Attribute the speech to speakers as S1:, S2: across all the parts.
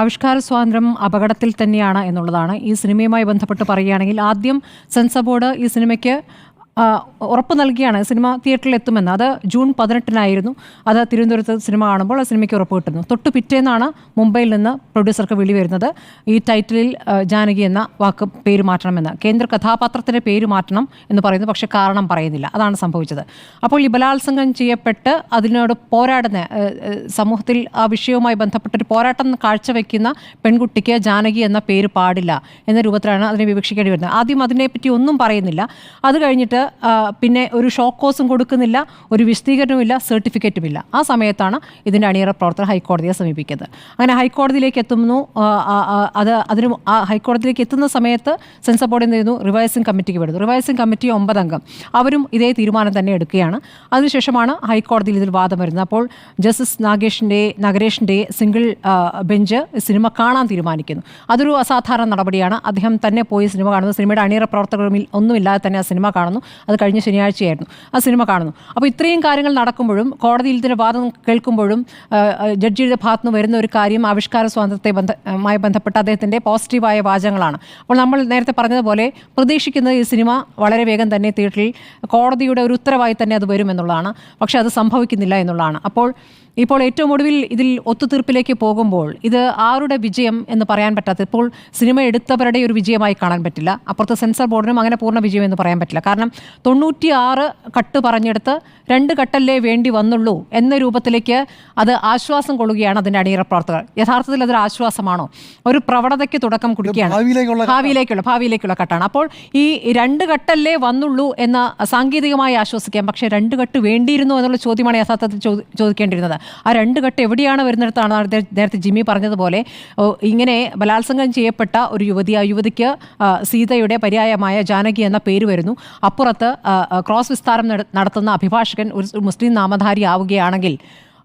S1: ആവിഷ്കാര സ്വാതന്ത്ര്യം അപകടത്തിൽ തന്നെയാണ് എന്നുള്ളതാണ്. ഈ സിനിമയുമായി ബന്ധപ്പെട്ട് പറയുകയാണെങ്കിൽ ആദ്യം സെൻസർ ബോർഡ് ഈ സിനിമയ്ക്ക് ഉറപ്പ് നൽകിയാണ് സിനിമ തിയേറ്ററിൽ എത്തുമെന്ന്. അത് ജൂൺ 18-നായിരുന്നു. അത് തിരുവനന്തപുരത്ത് സിനിമ കാണുമ്പോൾ ആ സിനിമയ്ക്ക് ഉറപ്പ് കിട്ടുന്നു. തൊട്ട് പിറ്റേന്നാണ് മുംബൈയിൽ നിന്ന് പ്രൊഡ്യൂസർക്ക് വിളി വരുന്നത്, ഈ ടൈറ്റിലിൽ ജാനകി എന്ന പേര് മാറ്റണമെന്ന്. കേന്ദ്ര കഥാപാത്രത്തിൻ്റെ പേര് മാറ്റണം എന്ന് പറയുന്നു, പക്ഷേ കാരണം പറയുന്നില്ല. അതാണ് സംഭവിച്ചത്. അപ്പോൾ ഈ ബലാത്സംഗം ചെയ്യപ്പെട്ട് അതിനോട് പോരാടുന്ന സമൂഹത്തിൽ ആ വിഷയവുമായി ബന്ധപ്പെട്ടൊരു പോരാട്ടം കാഴ്ചവെക്കുന്ന പെൺകുട്ടിക്ക് ജാനകി എന്ന പേര് പാടില്ല എന്ന രൂപത്തിലാണ് അതിനെ വിവക്ഷിക്കേണ്ടി വരുന്നത്. ആദ്യം അതിനെപ്പറ്റി ഒന്നും പറയുന്നില്ല. അത് കഴിഞ്ഞിട്ട് പിന്നെ ഒരു ഷോക്ക് കോസും കൊടുക്കുന്നില്ല, ഒരു വിശദീകരണവുമില്ല, സർട്ടിഫിക്കറ്റുമില്ല. ആ സമയത്താണ് ഇതിൻ്റെ അണിയറ പ്രവർത്തകർ ഹൈക്കോടതിയെ സമീപിക്കുന്നത്. അങ്ങനെ ഹൈക്കോടതിയിലേക്ക് എത്തുന്നു. ഹൈക്കോടതിയിലേക്ക് എത്തുന്ന സമയത്ത് സെൻസർ ബോർഡ് എന്ത് ചെയ്യുന്നു, റിവൈസിംഗ് കമ്മിറ്റിക്ക് വിടുന്നു. റിവൈസിംഗ് കമ്മിറ്റി 9 അംഗം, അവരും ഇതേ തീരുമാനം തന്നെ എടുക്കുകയാണ്. അതിനുശേഷമാണ് ഹൈക്കോടതിയിൽ ഇതിൽ വാദം വരുന്നത്. അപ്പോൾ ജസ്റ്റിസ് നഗരേഷിൻ്റെ സിംഗിൾ ബെഞ്ച് സിനിമ കാണാൻ തീരുമാനിക്കുന്നു. അതൊരു അസാധാരണ നടപടിയാണ്. അദ്ദേഹം തന്നെ പോയി സിനിമ കാണുന്നു. സിനിമയുടെ അണിയറ പ്രവർത്തകരും ഒന്നുമില്ലാതെ തന്നെ ആ സിനിമ കാണുന്നു. അത് കഴിഞ്ഞ ശനിയാഴ്ചയായിരുന്നു ആ സിനിമ കാണുന്നു. അപ്പോൾ ഇത്രയും കാര്യങ്ങൾ നടക്കുമ്പോഴും, കോടതിയിൽ ഇതിൻ്റെ വാദം കേൾക്കുമ്പോഴും ജഡ്ജിയുടെ ഭാഗത്ത് നിന്ന് വരുന്ന ഒരു കാര്യം ആവിഷ്കാര സ്വാതന്ത്ര്യവുമായി ബന്ധപ്പെട്ട അദ്ദേഹത്തിൻ്റെ പോസിറ്റീവായ വാചകങ്ങളാണ്. അപ്പോൾ നമ്മൾ നേരത്തെ പറഞ്ഞതുപോലെ പ്രതീക്ഷിക്കുന്നത് ഈ സിനിമ വളരെ വേഗം തന്നെ തിയേറ്ററിൽ കോടതിയുടെ ഒരു ഉത്തരവായി തന്നെ അത് വരുമെന്നുള്ളതാണ്. പക്ഷേ അത് സംഭവിക്കുന്നില്ല എന്നുള്ളതാണ്. ഇപ്പോൾ ഏറ്റവും ഒടുവിൽ ഇതിൽ ഒത്തുതീർപ്പിലേക്ക് പോകുമ്പോൾ ഇത് ആരുടെ വിജയം എന്ന് പറയാൻ പറ്റാത്ത, ഇപ്പോൾ സിനിമ എടുത്തവരുടെ ഒരു വിജയമായി കാണാൻ പറ്റില്ല. അപ്പുറത്ത് സെൻസർ ബോർഡിനും അങ്ങനെ പൂർണ്ണ വിജയം എന്ന് പറയാൻ പറ്റില്ല. കാരണം 96 കട്ട് പറഞ്ഞെടുത്ത് 2 കട്ടല്ലേ വേണ്ടി വന്നുള്ളൂ എന്ന രൂപത്തിലേക്ക് അത് ആശ്വാസം കൊള്ളുകയാണ് അതിൻ്റെ അണിയറ പ്രവർത്തകർ. യഥാർത്ഥത്തിൽ അതൊരു ആശ്വാസമാണോ? ഒരു പ്രവണതയ്ക്ക് തുടക്കം കുടിക്കുകയാണ്. ഭാവിയിലേക്കുള്ള കട്ടാണ്. അപ്പോൾ ഈ 2 കട്ടല്ലേ വന്നുള്ളൂ എന്ന് സാങ്കേതികമായി ആശ്വസിക്കാം. പക്ഷേ 2 കട്ട് വേണ്ടിയിരുന്നു എന്നുള്ള ചോദ്യമാണ് യഥാർത്ഥത്തിൽ ചോദിക്കേണ്ടിയിരുന്നത്. ആ 2 കട്ട് എവിടെയാണ് വരുന്നിടത്താണ് നേരത്തെ ജിമ്മി പറഞ്ഞതുപോലെ ഇങ്ങനെ ബലാത്സംഗം ചെയ്യപ്പെട്ട ഒരു യുവതി, ആ യുവതിക്ക് സീതയുടെ പര്യായമായ ജാനകി എന്ന പേര് വരുന്നു. അപ്പുറത്ത് ക്രോസ് വിസ്താരം നടത്തുന്ന അഭിഭാഷകൻ ഒരു മുസ്ലിം നാമധാരി ആവുകയാണെങ്കിൽ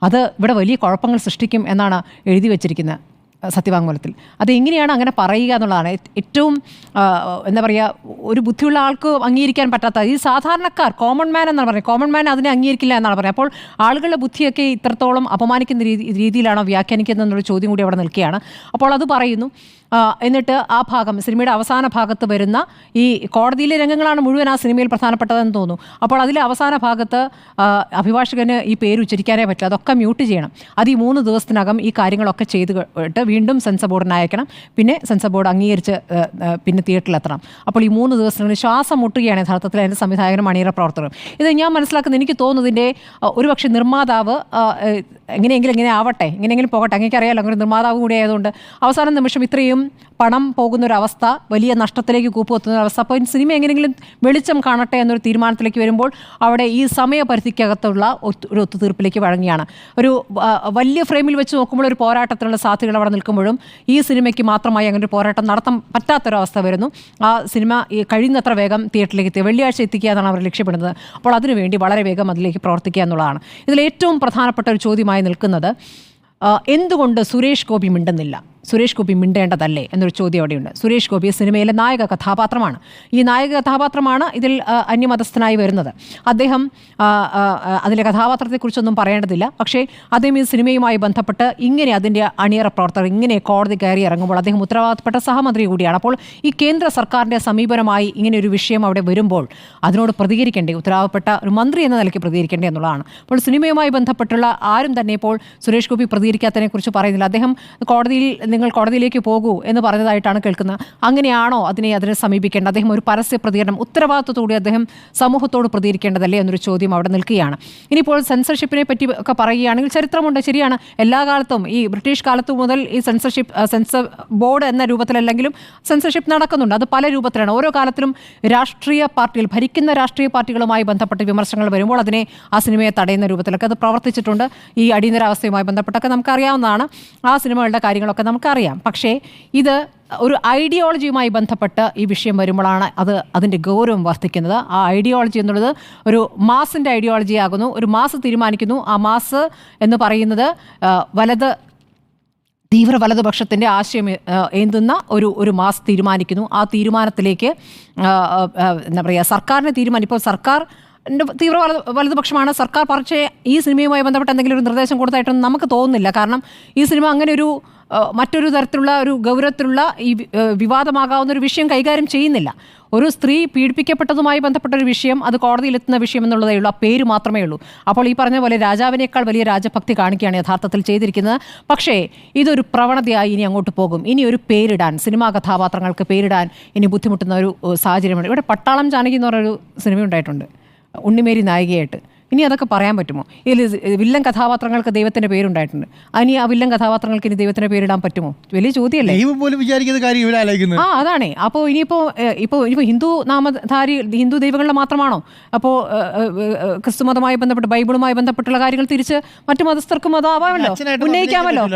S1: അത് ഇവിടെ വലിയ കുഴപ്പങ്ങൾ സൃഷ്ടിക്കും എന്നാണ് എഴുതി വച്ചിരിക്കുന്നത് സത്യവാങ്മൂലത്തിൽ. അതെങ്ങനെയാണ് അങ്ങനെ പറയുക എന്നുള്ളതാണ് ഏറ്റവും എന്താ പറയുക, ഒരു ബുദ്ധിയുള്ള ആൾക്ക് അംഗീകരിക്കാൻ പറ്റാത്ത, ഈ സാധാരണക്കാർ, കോമൺ മാൻ എന്നാണ് പറയുന്നത്, കോമൺ മാൻ അതിനെ അംഗീകരിക്കില്ല എന്നാണ് പറയുന്നത്. അപ്പോൾ ആളുകളുടെ ബുദ്ധിയൊക്കെ ഇത്രത്തോളം അപമാനിക്കുന്ന രീതിയിലാണോ വ്യാഖ്യാനിക്കുന്നത് എന്നുള്ള ചോദ്യം കൂടി അവിടെ നിൽക്കുകയാണ്. അപ്പോൾ അത് പറയുന്നു. എന്നിട്ട് ആ ഭാഗം, സിനിമയുടെ അവസാന ഭാഗത്ത് വരുന്ന ഈ കോടതിയിലെ രംഗങ്ങളാണ് മുഴുവൻ ആ സിനിമയിൽ പ്രധാനപ്പെട്ടതെന്ന് തോന്നുന്നു. അപ്പോൾ അതിലെ അവസാന ഭാഗത്ത് അഭിഭാഷകന് ഈ പേര് ഉച്ചരിക്കാനേ പറ്റില്ല, അതൊക്കെ മ്യൂട്ട് ചെയ്യണം. അത് ഈ 3 ദിവസത്തിനകം ഈ കാര്യങ്ങളൊക്കെ ചെയ്തിട്ട് വീണ്ടും സെൻസർ ബോർഡിന് അയക്കണം. പിന്നെ സെൻസർ ബോർഡ് അംഗീകരിച്ച് പിന്നെ തിയേറ്ററിലെത്തണം. അപ്പോൾ ഈ 3 ദിവസത്തിനുള്ളിൽ ശ്വാസം മുട്ടുകയാണ് യഥാർത്ഥത്തിൽ അതിൻ്റെ സംവിധായകനും അണിയറ പ്രവർത്തകരും. ഇത് ഞാൻ മനസ്സിലാക്കുന്നത്, എനിക്ക് തോന്നുന്നതിൻ്റെ ഒരുപക്ഷെ നിർമ്മാതാവ് എങ്ങനെയെങ്കിലും ഇങ്ങനെ ആവട്ടെ, എങ്ങനെയെങ്കിലും പോകട്ടെ, അങ്ങനെയൊക്കെ അറിയാമല്ലോ, അങ്ങനെ നിർമ്മാതാവ് കൂടി ആയതുകൊണ്ട് അവസാന നിമിഷം ഇത്രയും പണം പോകുന്നൊരവസ്ഥ, വലിയ നഷ്ടത്തിലേക്ക് കൂപ്പുകുത്തുന്നൊരവസ്ഥ, അപ്പോൾ സിനിമ എങ്ങനെയെങ്കിലും വെളിച്ചം കാണട്ടെ എന്നൊരു തീരുമാനത്തിലേക്ക് വരുമ്പോൾ അവിടെ ഈ സമയപരിധിക്കകത്തുള്ള ഒരു ഒത്തുതീർപ്പിലേക്ക് വഴങ്ങിയാണ്. ഒരു വലിയ ഫ്രെയിമിൽ വെച്ച് നോക്കുമ്പോൾ ഒരു പോരാട്ടത്തിനുള്ള സാധ്യതകൾ അവിടെ നിൽക്കുമ്പോഴും ഈ സിനിമയ്ക്ക് മാത്രമായി അങ്ങനെ ഒരു പോരാട്ടം നടത്താൻ പറ്റാത്തൊരവസ്ഥ വരുന്നു. ആ സിനിമ കഴിയുന്നത്ര വേഗം തിയേറ്ററിലേക്ക് എത്തുക, വെള്ളിയാഴ്ച എത്തിക്കുക എന്നാണ് അവർ ലക്ഷ്യപ്പെടുന്നത്. അപ്പോൾ അതിനുവേണ്ടി വളരെ വേഗം അതിലേക്ക് പ്രവർത്തിക്കുക എന്നുള്ളതാണ് ഇതിൽ ഏറ്റവും പ്രധാനപ്പെട്ട ഒരു ചോദ്യമായി നിൽക്കുന്നത്. എന്തുകൊണ്ട് സുരേഷ് ഗോപി മിണ്ടുന്നില്ല? സുരേഷ് ഗോപി മിണ്ടേണ്ടതല്ലേ എന്നൊരു ചോദ്യം അവിടെയുണ്ട്. സുരേഷ് ഗോപി സിനിമയിലെ നായക കഥാപാത്രമാണ്. ഈ നായക കഥാപാത്രമാണ് ഇതിൽ അന്യമതസ്ഥനായി വരുന്നത്. അദ്ദേഹം അതിലെ കഥാപാത്രത്തെക്കുറിച്ചൊന്നും പറയേണ്ടതില്ല. പക്ഷേ അദ്ദേഹം ഈ സിനിമയുമായി ബന്ധപ്പെട്ട് ഇങ്ങനെ അതിൻ്റെ അണിയറ പ്രവർത്തകർ ഇങ്ങനെ കോടതി കയറി ഇറങ്ങുമ്പോൾ അദ്ദേഹം ഉത്തരവാദിത്തപ്പെട്ട സഹമന്ത്രി കൂടിയാണ്. അപ്പോൾ ഈ കേന്ദ്ര സർക്കാരിൻ്റെ സമീപനമായി ഇങ്ങനെ ഒരു വിഷയം അവിടെ വരുമ്പോൾ അതിനോട് പ്രതികരിക്കേണ്ടേ, ഉത്തരവാദിത്തപ്പെട്ട ഒരു മന്ത്രി എന്ന നിലയ്ക്ക് പ്രതികരിക്കേണ്ടേ എന്നുള്ളതാണ്. അപ്പോൾ സിനിമയുമായി ബന്ധപ്പെട്ടുള്ള ആരും തന്നെ ഇപ്പോൾ സുരേഷ് ഗോപി പ്രതികരിക്കാത്തതിനെക്കുറിച്ച് പറയുന്നില്ല. അദ്ദേഹം നിങ്ങൾ കോടതിയിലേക്ക് പോകൂ എന്ന് പറഞ്ഞതായിട്ടാണ് കേൾക്കുന്നത്. അങ്ങനെയാണോ അതിനെ സമീപിക്കേണ്ടത്? അദ്ദേഹം ഒരു പരസ്യ പ്രതികരണം, ഉത്തരവാദിത്വത്തോടെ അദ്ദേഹം സമൂഹത്തോട് പ്രതികരിക്കേണ്ടതല്ലേ എന്നൊരു ചോദ്യം അവിടെ നിൽക്കുകയാണ്. ഇനിയിപ്പോൾ സെൻസർഷിപ്പിനെ പറ്റി ഒക്കെ പറയുകയാണെങ്കിൽ ചരിത്രമുണ്ട്, ശരിയാണ്. എല്ലാ കാലത്തും ഈ ബ്രിട്ടീഷ് കാലത്ത് മുതൽ ഈ സെൻസർ ബോർഡ് എന്ന രൂപത്തിലല്ലെങ്കിലും സെൻസർഷിപ്പ് നടക്കുന്നുണ്ട്. അത് പല രൂപത്തിലാണ്. ഓരോ കാലത്തിലും ഭരിക്കുന്ന രാഷ്ട്രീയ പാർട്ടികളുമായി ബന്ധപ്പെട്ട വിമർശനങ്ങൾ വരുമ്പോൾ അതിനെ ആ സിനിമയെ തടയുന്ന രൂപത്തിലൊക്കെ അത് പ്രവർത്തിച്ചിട്ടുണ്ട്. ഈ അടിയന്തരാവസ്ഥയുമായി ബന്ധപ്പെട്ടൊക്കെ നമുക്കറിയാവുന്നതാണ്. ആ സിനിമകളുടെ കാര്യങ്ങളൊക്കെ നമുക്കറിയാം. പക്ഷേ ഇത് ഒരു ഐഡിയോളജിയുമായി ബന്ധപ്പെട്ട് ഈ വിഷയം വരുമ്പോഴാണ് അതിൻ്റെ ഗൗരവം വർദ്ധിക്കുന്നത്. ആ ഐഡിയോളജി എന്നുള്ളത് ഒരു മാസിൻ്റെ ഐഡിയോളജി ആകുന്നു. ഒരു മാസ് തീരുമാനിക്കുന്നു. ആ മാസ് എന്ന് പറയുന്നത് തീവ്ര വലതുപക്ഷത്തിൻ്റെ ആശയം ഏന്തുന്ന ഒരു മാസ് തീരുമാനിക്കുന്നു. ആ തീരുമാനത്തിലേക്ക് എന്താ പറയുക, സർക്കാരിനെ ഇപ്പോൾ സർക്കാർ തീവ്ര വലതുപക്ഷമാണ്. സർക്കാർ പക്ഷേ ഈ സിനിമയുമായി ബന്ധപ്പെട്ട് എന്തെങ്കിലും ഒരു നിർദ്ദേശം കൊടുത്തായിട്ടൊന്നും നമുക്ക് തോന്നുന്നില്ല. കാരണം ഈ സിനിമ അങ്ങനെ ഒരു മറ്റൊരു തരത്തിലുള്ള ഒരു ഗൗരവത്തിലുള്ള ഈ വിവാദമാകാവുന്ന ഒരു വിഷയം കൈകാര്യം ചെയ്യുന്നില്ല. ഒരു സ്ത്രീ പീഡിപ്പിക്കപ്പെട്ടതുമായി ബന്ധപ്പെട്ട ഒരു വിഷയം, അത് കോടതിയിലെത്തുന്ന വിഷയം എന്നുള്ളതേ ഉള്ളൂ, ആ പേര് മാത്രമേ ഉള്ളൂ. അപ്പോൾ ഈ പറഞ്ഞ പോലെ രാജാവിനേക്കാൾ വലിയ രാജഭക്തി കാണിക്കുകയാണ് യഥാർത്ഥത്തിൽ ചെയ്തിരിക്കുന്നത്. പക്ഷേ ഇതൊരു പ്രവണതയായി ഇനി അങ്ങോട്ട് പോകും. ഇനി ഒരു പേരിടാൻ, സിനിമാ കഥാപാത്രങ്ങൾക്ക് പേരിടാൻ ഇനി ബുദ്ധിമുട്ടുന്ന ഒരു സാഹചര്യമുണ്ട്. ഇവിടെ പട്ടാളം ജാനകി എന്ന് പറഞ്ഞൊരു സിനിമ ഉണ്ടായിട്ടുണ്ട്, ഉണ്ണിമേരി നായികയായിട്ട്. ഇനി അതൊക്കെ പറയാൻ പറ്റുമോ? ഇതിൽ വില്ലൻ കഥാപാത്രങ്ങൾക്ക് ദൈവത്തിൻ്റെ പേരുണ്ടായിട്ടുണ്ട്. ഇനി ആ വില്ലൻ കഥാപാത്രങ്ങൾക്ക് ഇനി ദൈവത്തിൻ്റെ പേരിടാൻ പറ്റുമോ? വലിയ ചോദ്യമല്ലേ. അതാണേ. അപ്പോൾ ഇനിയിപ്പോൾ ഹിന്ദു നാമധാരി ഹിന്ദു ദൈവങ്ങളുടെ മാത്രമാണോ? അപ്പോൾ ക്രിസ്തുമതവുമായി ബന്ധപ്പെട്ട് ബൈബിളുമായി ബന്ധപ്പെട്ടുള്ള കാര്യങ്ങൾ തിരിച്ച് മറ്റു മതസ്ഥർക്കും അതാവാമല്ലോ, ഉന്നയിക്കാമല്ലോ.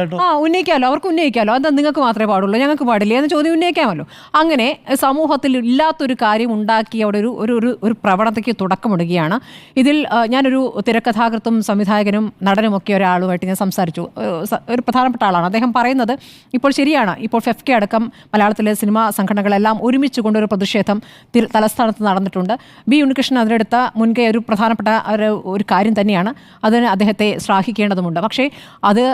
S1: ഉന്നയിക്കാമല്ലോ, അവർക്ക് ഉന്നയിക്കാമല്ലോ. അതെന്താ നിങ്ങൾക്ക് മാത്രമേ പാടുള്ളൂ, ഞങ്ങൾക്ക് പാടില്ല എന്ന ചോദ്യം ഉന്നയിക്കാമല്ലോ. അങ്ങനെ സമൂഹത്തിൽ ഇല്ലാത്തൊരു കാര്യം ഉണ്ടാക്കി അവിടെ ഒരു പ്രവണതയ്ക്ക് തുടക്കമിടുകയാണ്. ഇതിൽ ഞാനൊരു തിരക്കഥാകൃത്തും സംവിധായകനും നടനുമൊക്കെ ഒരാളുമായിട്ട് ഞാൻ സംസാരിച്ചു. ഒരു പ്രധാനപ്പെട്ട ആളാണ്. അദ്ദേഹം പറയുന്നത് ഇപ്പോൾ ശരിയാണ്, ഇപ്പോൾ ഫെഫ്കെ അടക്കം മലയാളത്തിലെ സിനിമാ സംഘടനകളെല്ലാം ഒരുമിച്ച് കൊണ്ടൊരു പ്രതിഷേധം തലസ്ഥാനത്ത് നടന്നിട്ടുണ്ട്. ബി ഉണ്ണികൃഷ്ണൻ അതിലെടുത്ത മുൻകൈ ഒരു പ്രധാനപ്പെട്ട ഒരു കാര്യം തന്നെയാണ്. അതിന് അദ്ദേഹത്തെ ശ്ലാഘിക്കേണ്ടതുണ്ട്. പക്ഷേ അത്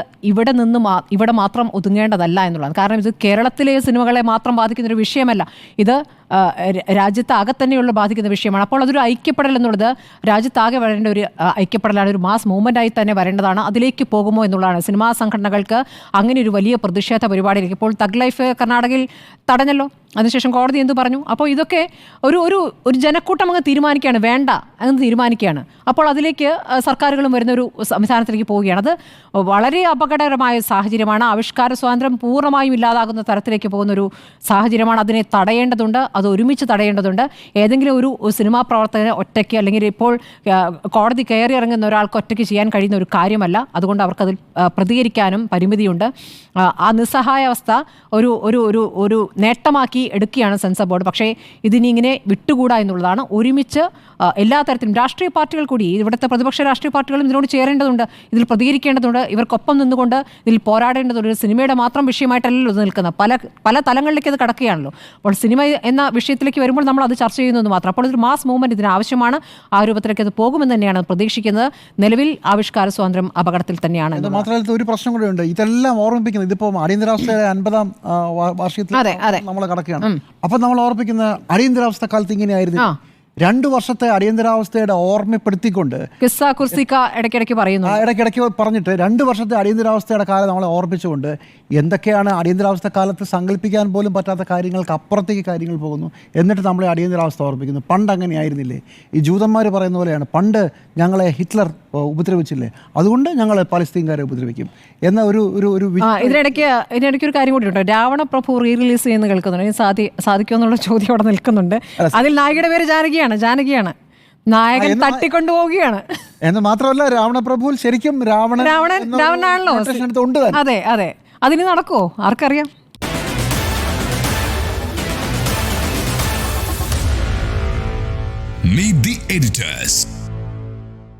S1: ഇവിടെ മാത്രം ഒതുങ്ങേണ്ടതല്ല എന്നുള്ളതാണ്. കാരണം ഇത് കേരളത്തിലെ സിനിമകളെ മാത്രം ബാധിക്കുന്നൊരു വിഷയമല്ല, ഇത് രാജ്യത്താകെ തന്നെയുള്ള ബാധിക്കുന്ന വിഷയമാണ്. അപ്പോൾ അതൊരു ഐക്യപ്പെടൽ എന്നുള്ളത് രാജ്യത്താകെ വരേണ്ട ഒരു ഐക്യപ്പെടലാണ്, ഒരു മാസ് മൂവ്മെൻ്റായി തന്നെ വരേണ്ടതാണ്. അതിലേക്ക് പോകുമോ എന്നുള്ളതാണ്. സിനിമാ സംഘടനകൾക്ക് അങ്ങനെ ഒരു വലിയ പ്രതിഷേധ പരിപാടിയിലേക്ക് ഇപ്പോൾ തഗ് ലൈഫ് കർണാടകയിൽ തടഞ്ഞല്ലോ, അതിനുശേഷം കോടതി എന്തു പറഞ്ഞു? അപ്പോൾ ഇതൊക്കെ ഒരു ജനക്കൂട്ടം അങ്ങ് തീരുമാനിക്കുകയാണ്, വേണ്ട അങ്ങ് തീരുമാനിക്കുകയാണ്. അപ്പോൾ അതിലേക്ക് സർക്കാരുകളും വരുന്നൊരു സംവിധാനത്തിലേക്ക് പോവുകയാണ്. അത് വളരെ അപകടകരമായ സാഹചര്യമാണ്. ആവിഷ്കാര സ്വാതന്ത്ര്യം പൂർണ്ണമായും ഇല്ലാതാകുന്ന തരത്തിലേക്ക് പോകുന്നൊരു സാഹചര്യമാണ്. അതിനെ തടയേണ്ടതുണ്ട്, അത് ഒരുമിച്ച് തടയേണ്ടതുണ്ട്. ഏതെങ്കിലും ഒരു സിനിമാ പ്രവർത്തകന് ഒറ്റയ്ക്ക്, അല്ലെങ്കിൽ ഇപ്പോൾ കോടതി കയറി ഇറങ്ങുന്ന ഒരാൾക്ക് ഒറ്റയ്ക്ക് ചെയ്യാൻ കഴിയുന്ന ഒരു കാര്യമല്ല. അതുകൊണ്ട് അവർക്കതിൽ പ്രതികരിക്കാനും പരിമിതിയുണ്ട്. ആ നിസ്സഹായാവസ്ഥ ഒരു നേട്ടമാക്കി എടുക്കുകയാണ് സെൻസർ ബോർഡ്. പക്ഷേ ഇതിനി ഇങ്ങനെ വിട്ടുകൂടാ എന്നുള്ളതാണ്. ഒരുമിച്ച് എല്ലാ തരത്തിലും രാഷ്ട്രീയ പാർട്ടികൾ കൂടി, ഇവിടുത്തെ പ്രതിപക്ഷ രാഷ്ട്രീയ പാർട്ടികളും ഇതിനോട് ചേരേണ്ടതുണ്ട്, ഇതിൽ പ്രതികരിക്കേണ്ടതുണ്ട്, ഇവർക്കൊപ്പം നിന്നുകൊണ്ട് ഇതിൽ പോരാടേണ്ടതുണ്ട്. ഒരു സിനിമയുടെ മാത്രം വിഷയമായിട്ടല്ലല്ലോ ഇത് നിൽക്കുന്നത്, പല തലങ്ങളിലേക്ക് അത് കടക്കുകയാണല്ലോ. അപ്പോൾ സിനിമ എന്ന വിഷയത്തിലേക്ക് വരുമ്പോൾ നമ്മൾ അത് ചർച്ച ചെയ്യുന്നത് മാത്രം. അപ്പോൾ ഇതൊരു മാസ് മൂവ്മെൻറ്റ് ഇതിന് ആവശ്യമാണ്. ആ രൂപത്തിലേക്ക് അത് പോകുമെന്ന് തന്നെയാണ് പ്രതീക്ഷിക്കുന്നത്. നിലവിൽ ആവിഷ്കാര സ്വാതന്ത്ര്യം അപകടത്തിൽ തന്നെയാണ്.
S2: മാത്രമല്ല ഒരു പ്രശ്നം കൂടെ ഉണ്ട്, ഇതെല്ലാം ഓർമ്മിപ്പിക്കുന്നത് ഇതിപ്പോൾ അടിയന്തരാവസ്ഥയുടെ 50-ാം വാർഷികത്തിൽ നമ്മൾ കടക്കുകയാണ്. അപ്പം നമ്മൾ ഓർമ്മിക്കുന്ന അടിയന്തരാവസ്ഥ കാലത്ത് ഇങ്ങനെയായിരുന്നു. 2 വർഷത്തെ അടിയന്തരാവസ്ഥയുടെ ഓർമ്മപ്പെടുത്തിക്കൊണ്ട്
S1: ഇടയ്ക്കിടയ്ക്ക്
S2: പറഞ്ഞിട്ട് 2 വർഷത്തെ അടിയന്തരാവസ്ഥയുടെ കാലം നമ്മളെ ഓർമ്മിച്ചുകൊണ്ട് എന്തൊക്കെയാണ് അടിയന്തരാവസ്ഥ കാലത്ത് സങ്കല്പിക്കാൻ പോലും പറ്റാത്ത കാര്യങ്ങൾക്ക് അപ്പുറത്തേക്ക് കാര്യങ്ങൾ പോകുന്നു. എന്നിട്ട് നമ്മളെ അടിയന്തരാവസ്ഥ ഓർമ്മിക്കുന്നു. പണ്ട് അങ്ങനെ ആയിരുന്നില്ലേ? ഈ ജൂതന്മാർ പറയുന്ന പോലെയാണ്, പണ്ട് ഞങ്ങളെ ഹിറ്റ്ലർ ഉപദ്രവിച്ചില്ലേ, അതുകൊണ്ട് ഞങ്ങൾ പലസ്തീൻകാരെ ഉപദ്രവിക്കും എന്ന
S1: ഇതിനിടയ്ക്ക് ഒരു കാര്യം കൂടി ഉണ്ട്. രാവണ പ്രഭു റിലീസ് ചെയ്യുന്ന കേൾക്കുന്നുണ്ട്. സാധിക്കുമെന്നുള്ള ചോദ്യം അവിടെ നിൽക്കുന്നുണ്ട്. അതിൽ നായികയുടെ പേര് ജാനകിയാണ്. നായകൻ തട്ടിക്കൊണ്ടുപോവുകയാണ്
S2: എന്ന് മാത്രമല്ല, രാവണപ്രഭുവിൽ ശരിക്കും
S1: രാവണനാണല്ലോ. അതെ, അതിന് നടക്കുമോ ആർക്കറിയാം.
S3: Meet the editors.